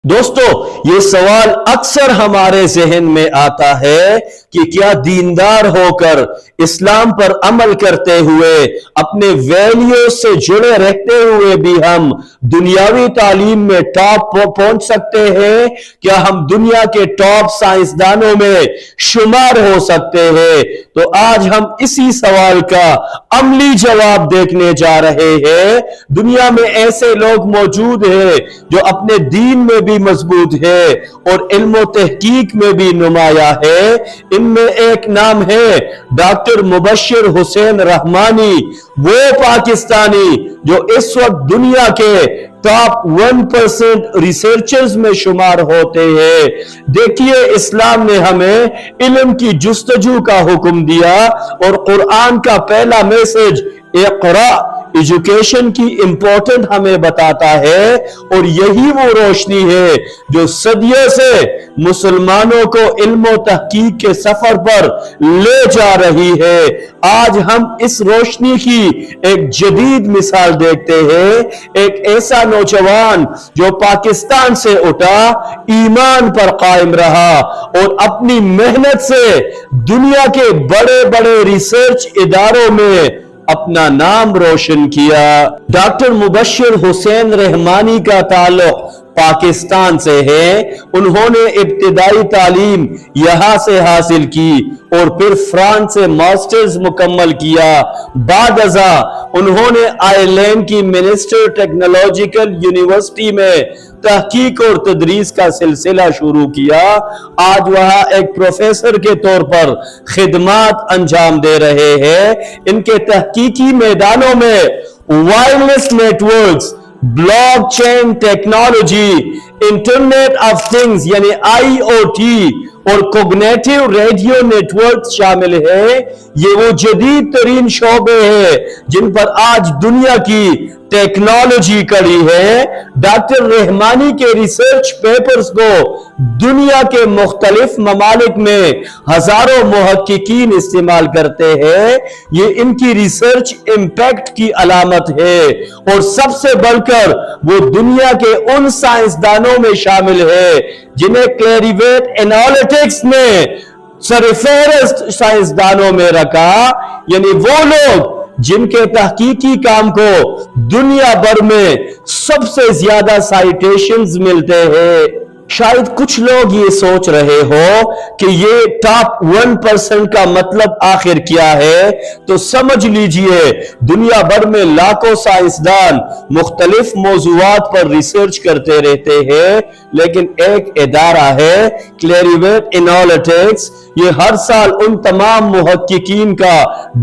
दोस्तों, ये सवाल अक्सर हमारे जहन में आता है कि क्या दीनदार होकर इस्लाम पर अमल करते हुए अपने वैल्यूज से जुड़े रहते हुए भी हम दुनियावी तालीम में टॉप पहुंच सकते हैं? क्या हम दुनिया के टॉप साइंसदानों में शुमार हो सकते हैं? तो आज हम इसी सवाल का अमली जवाब देखने जा रहे हैं। दुनिया में ऐसे लोग मौजूद हैं जो अपने दीन में भी मजबूत है और इल्म तहकीक में भी नुमाया है। इनमें एक नाम है डॉक्टर मुबश्शिर हुसैन रहमानी, वो पाकिस्तानी जो इस वक्त दुनिया के टॉप 1% रिसर्चर्स में शुमार होते हैं। देखिए, इस्लाम ने हमें इल्म की जुस्तजू का हुक्म दिया और कुरान का पहला मैसेज इक़रा, एजुकेशन की इंपॉर्टेंट हमें बताता है और यही वो रोशनी है जो सदियों से मुसलमानों को इल्म तहकीक के सफर पर ले जा रही है। आज हम इस रोशनी की एक जदीद मिसाल देखते हैं। एक ऐसा नौजवान जो पाकिस्तान से उठा, ईमान पर कायम रहा और अपनी मेहनत से दुनिया के बड़े बड़े रिसर्च इदारों में अपना नाम रोशन किया। डॉक्टर मुबश्शिर हुसैन रहमानी का ताल्लुक पाकिस्तान से है। उन्होंने इब्तिदाई तालीम यहां से हासिल की और फिर फ्रांस से मास्टर्स मुकम्मल किया। बाद अज़ा उन्होंने आयरलैंड की मिनिस्टर टेक्नोलॉजिकल यूनिवर्सिटी में तहकीक और तदरीस का सिलसिला शुरू किया। आज वहां एक प्रोफेसर के तौर पर खिदमात अंजाम दे रहे हैं। इनके तहकीकी मैदानों में wireless networks, blockchain technology, internet of things यानी IoT और कोग्निटिव रेडियो नेटवर्क शामिल है। ये वो जदीद तरीन शोबे हैं जिन पर आज दुनिया की टेक्नोलॉजी कड़ी है। डॉक्टर रहमानी के रिसर्च पेपर्स को दुनिया के मुख्तलिफ ममालिक में हजारों मुहक्किकीन इस्तेमाल करते हैं। ये इनकी रिसर्च इम्पैक्ट की अलामत है और सबसे बढ़कर वो दुनिया के उन साइंसदानों में शामिल है जिन्हें क्लेरिवेट एनालिटिक्स ने सरफहरिस्त साइंसदानों में रखा, यानी वो लोग जिनके तहकीकी काम को दुनिया भर में सबसे ज्यादा साइटेशंस मिलते हैं। शायद कुछ लोग ये सोच रहे हो कि ये टॉप 1% का मतलब आखिर क्या है, तो समझ लीजिए दुनिया भर में लाखों साइंसदान मुख्तलिफ मौजूआत पर रिसर्च करते रहते हैं, लेकिन एक इदारा है क्लेरिवेट एनालिटिक्स। ये हर साल उन तमाम मुहक्किकीन का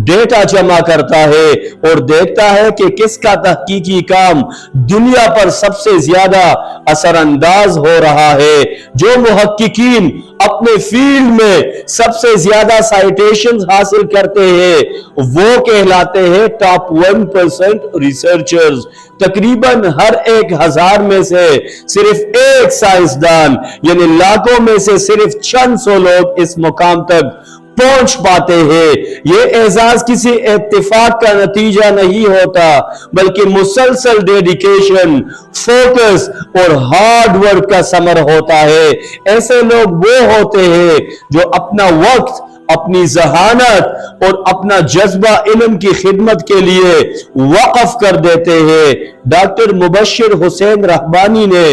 डेटा जमा करता है और देखता है कि किसका तहकीकी काम दुनिया पर सबसे ज्यादा असरअंदाज हो रहा है। जो मुहक्किकीन अपने फील्ड में सबसे ज्यादा साइटेशंस हासिल करते हैं वो कहलाते हैं टॉप 1% रिसर्चर्स। तकरीबन हर 1000 में से सिर्फ एक साइंसदान यानी लाखों में से सिर्फ चंद सौ लोग इस मुकाम तक पहुंच पाते हैं। ये एजाज किसी इत्तेफाक का नतीजा नहीं होता, बल्कि मुसलसल डेडिकेशन, फोकस और हार्ड वर्क का समर होता है। ऐसे लोग वो होते हैं जो अपना वक्त, अपनी जहानत और अपना जज्बा इल्म की खिदमत के लिए वक्फ कर देते हैं। डॉक्टर मुबश्शिर हुसैन रहमानी ने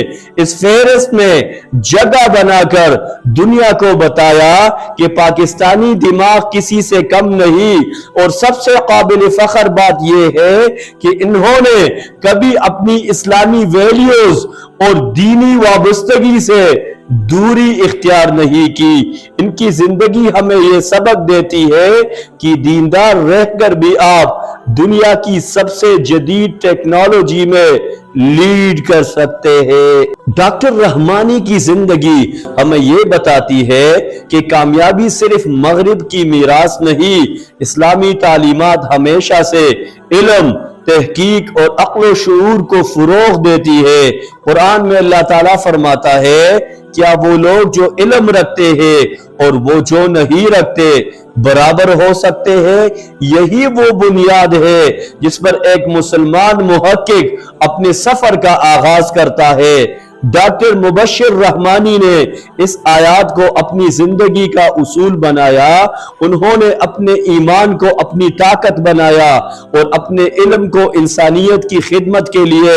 इस फेहरिस्त में जगह बनाकर दुनिया को बताया कि पाकिस्तानी दिमाग किसी से कम नहीं, और सबसे काबिल फख्र बात यह है कि इन्होंने कभी अपनी इस्लामी वैल्यूज और दीनी वाबस्तगी से दूरी इख्तियार नहीं की। इनकी जिंदगी हमें यह सबक देती है कि दीनदार रहकर भी आप दुनिया की सबसे जदीद टेक्नोलॉजी में लीड कर सकते हैं। डॉक्टर रहमानी की जिंदगी हमें यह बताती है कि कामयाबी सिर्फ मगरिब की मीरास नहीं, इस्लामी तालीमात हमेशा से इल्म, तहकीक और अक्ल व शऊर को फरोग देती है। कुरान में अल्लाह ताला फरमाता है, क्या वो लोग जो इल्म रखते हैं और वो जो नहीं रखते बराबर हो सकते हैं? यही वो बुनियाद है जिस पर एक मुसलमान मुहक्किक अपने सफर का आगाज करता है। डॉक्टर मुबश्शिर रहमानी ने इस आयत को अपनी जिंदगी का उसूल बनाया। उन्होंने अपने ईमान को अपनी ताकत बनाया और अपने इल्म को इंसानियत की खिदमत के लिए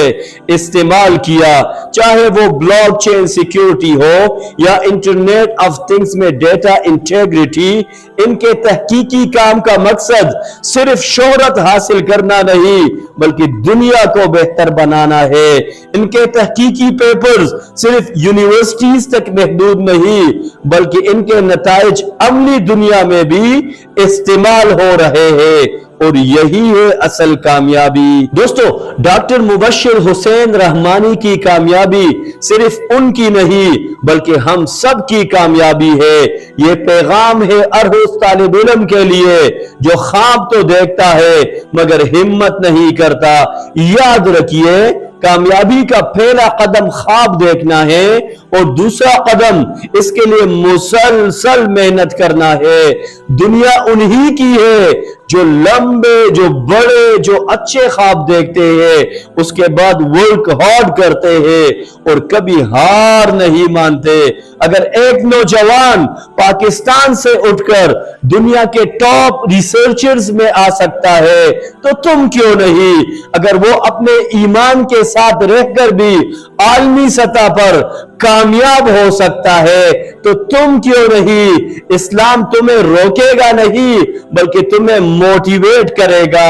इस्तेमाल किया। चाहे वो ब्लॉकचेन सिक्योरिटी हो या इंटरनेट ऑफ थिंग्स में डेटा इंटेग्रिटी, इनके तहकीकी काम का मकसद सिर्फ शोहरत हासिल करना नहीं बल्कि दुनिया को बेहतर बनाना है। इनके तहकीकी पेपर्स सिर्फ यूनिवर्सिटीज तक महदूद नहीं बल्कि इनके नताइज अमली दुनिया में भी इस्तेमाल हो रहे हैं और यही है असल कामयाबी। दोस्तों, डॉक्टर मुबश्शिर हुसैन रहमानी की कामयाबी सिर्फ उनकी नहीं बल्कि हम सब की कामयाबी है। ये पैगाम है हर उस तालिब इल्म के लिए जो ख्वाब तो देखता है मगर हिम्मत नहीं करता। याद रखिए, कामयाबी का पहला कदम ख्वाब देखना है और दूसरा कदम इसके लिए मुसलसल मेहनत करना है। दुनिया उन्हीं की है जो लंबे, जो बड़े, जो अच्छे ख्वाब देखते हैं, उसके बाद वर्क हार्ड करते हैं और कभी हार नहीं मानते। अगर एक नौजवान पाकिस्तान से उठकर दुनिया के टॉप रिसर्चर्स में आ सकता है तो तुम क्यों नहीं? अगर वो अपने ईमान के साथ रहकर भी आलमी सतह पर कामयाब हो सकता है तो तुम क्यों नहीं? इस्लाम तुम्हें रोकेगा नहीं बल्कि तुम्हें मोटिवेट करेगा।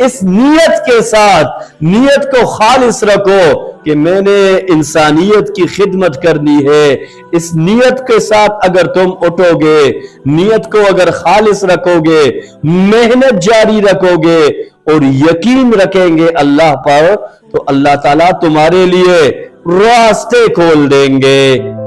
इस नियत के साथ, नियत को खालिस रखो कि मैंने इंसानियत की खिदमत करनी है। इस नियत के साथ अगर तुम उठोगे, नियत को अगर खालिस रखोगे, मेहनत जारी रखोगे और यकीन रखेंगे अल्लाह पर, तो अल्लाह ताला तुम्हारे लिए रास्ते खोल देंगे।